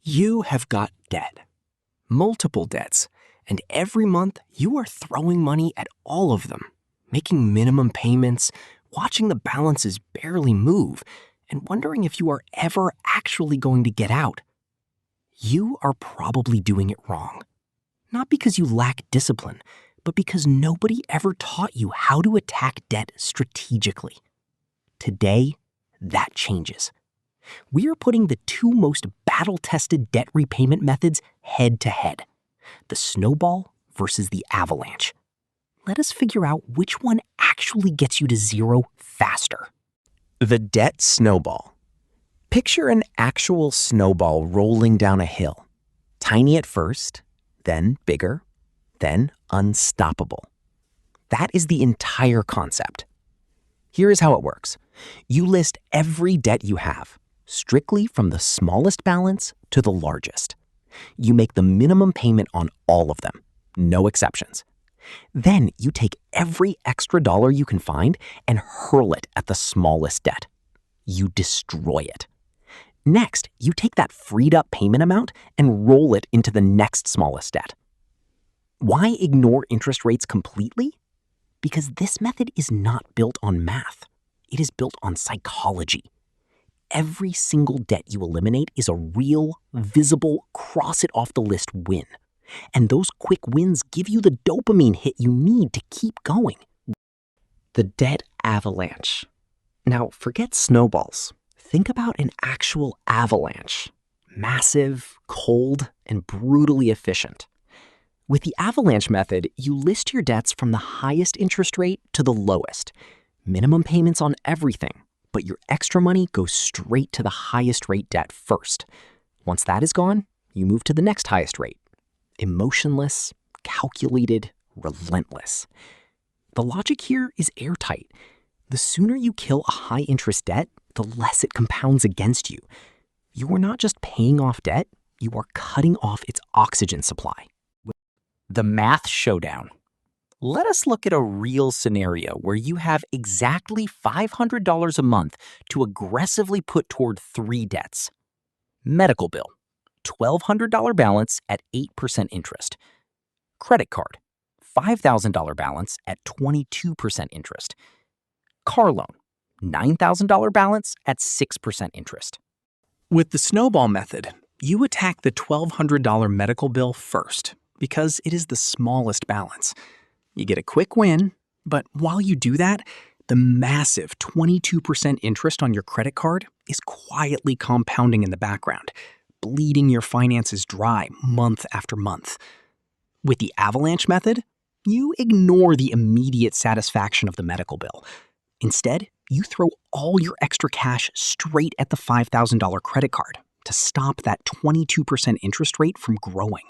You have got debt, multiple debts, and every month you are throwing money at all of them, making minimum payments, watching the balances barely move, and wondering if you are ever actually going to get out. You are probably doing it wrong. Not because you lack discipline, but because nobody ever taught you how to attack debt strategically. Today, that changes. We are putting the two most battle-tested debt repayment methods head-to-head, the snowball versus the avalanche. Let us figure out which one actually gets you to zero faster. The debt snowball. Picture an actual snowball rolling down a hill. Tiny at first, then bigger, then unstoppable. That is the entire concept. Here is how it works. You list every debt you have, strictly from the smallest balance to the largest. You make the minimum payment on all of them, no exceptions. Then you take every extra dollar you can find and hurl it at the smallest debt. You destroy it. Next, you take that freed up payment amount and roll it into the next smallest debt. Why ignore interest rates completely? Because this method is not built on math. It is built on psychology. Every single debt you eliminate is a real, visible, cross it off the list win. And those quick wins give you the dopamine hit you need to keep going. The debt avalanche. Now, forget snowballs. Think about an actual avalanche. Massive, cold, and brutally efficient. With the avalanche method, you list your debts from the highest interest rate to the lowest. Minimum payments on everything, but your extra money goes straight to the highest rate debt first. Once that is gone, you move to the next highest rate. Emotionless, calculated, relentless. The logic here is airtight. The sooner you kill a high-interest debt, the less it compounds against you. You are not just paying off debt, you are cutting off its oxygen supply. The math showdown. Let us look at a real scenario where you have exactly $500 a month to aggressively put toward 3 debts. Medical bill, $1,200 balance at 8% interest. Credit card, $5,000 balance at 22% interest. Car loan, $9,000 balance at 6% interest. With the snowball method, you attack the $1,200 medical bill first because it is the smallest balance. You get a quick win, but while you do that, the massive 22% interest on your credit card is quietly compounding in the background, bleeding your finances dry month after month. With the avalanche method, you ignore the immediate satisfaction of the medical bill. Instead, you throw all your extra cash straight at the $5,000 credit card to stop that 22% interest rate from growing.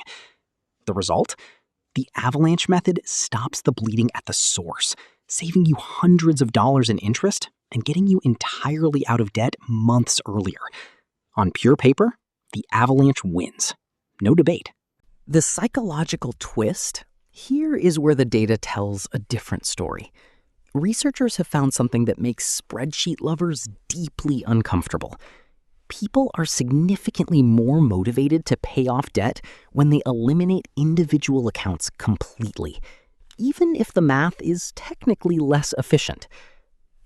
The result? The avalanche method stops the bleeding at the source, saving you hundreds of dollars in interest and getting you entirely out of debt months earlier. On pure paper, the avalanche wins. No debate. The psychological twist? Here is where the data tells a different story. Researchers have found something that makes spreadsheet lovers deeply uncomfortable. People are significantly more motivated to pay off debt when they eliminate individual accounts completely, even if the math is technically less efficient.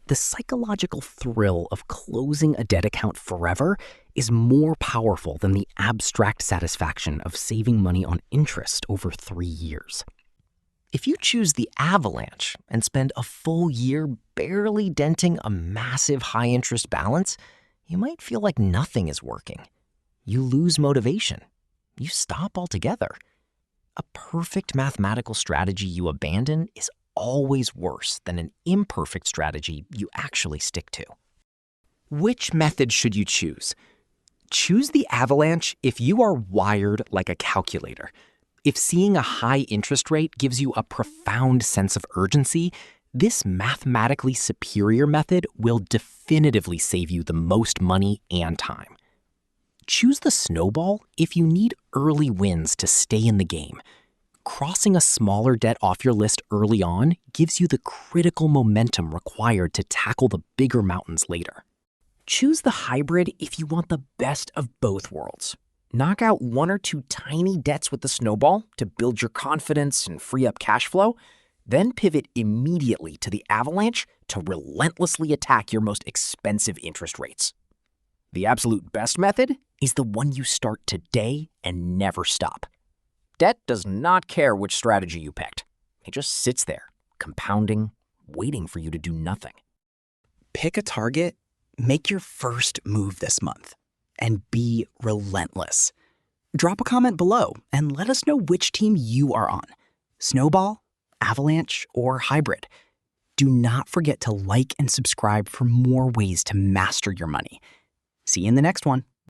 The psychological thrill of closing a debt account forever is more powerful than the abstract satisfaction of saving money on interest over 3 years. If you choose the avalanche and spend a full year barely denting a massive high-interest balance, you might feel like nothing is working. You lose motivation. You stop altogether. A perfect mathematical strategy you abandon is always worse than an imperfect strategy you actually stick to. Which method should you choose? Choose the avalanche if you are wired like a calculator. If seeing a high interest rate gives you a profound sense of urgency, this mathematically superior method will definitively save you the most money and time. Choose the snowball if you need early wins to stay in the game. Crossing a smaller debt off your list early on gives you the critical momentum required to tackle the bigger mountains later. Choose the hybrid if you want the best of both worlds. Knock out 1 or 2 tiny debts with the snowball to build your confidence and free up cash flow, then pivot immediately to the avalanche to relentlessly attack your most expensive interest rates. The absolute best method is the one you start today and never stop. Debt does not care which strategy you picked. It just sits there, compounding, waiting for you to do nothing. Pick a target, make your first move this month, and be relentless. Drop a comment below and let us know which team you are on: Snowball, Avalanche, or Hybrid. Do not forget to like and subscribe for more ways to master your money. See you in the next one.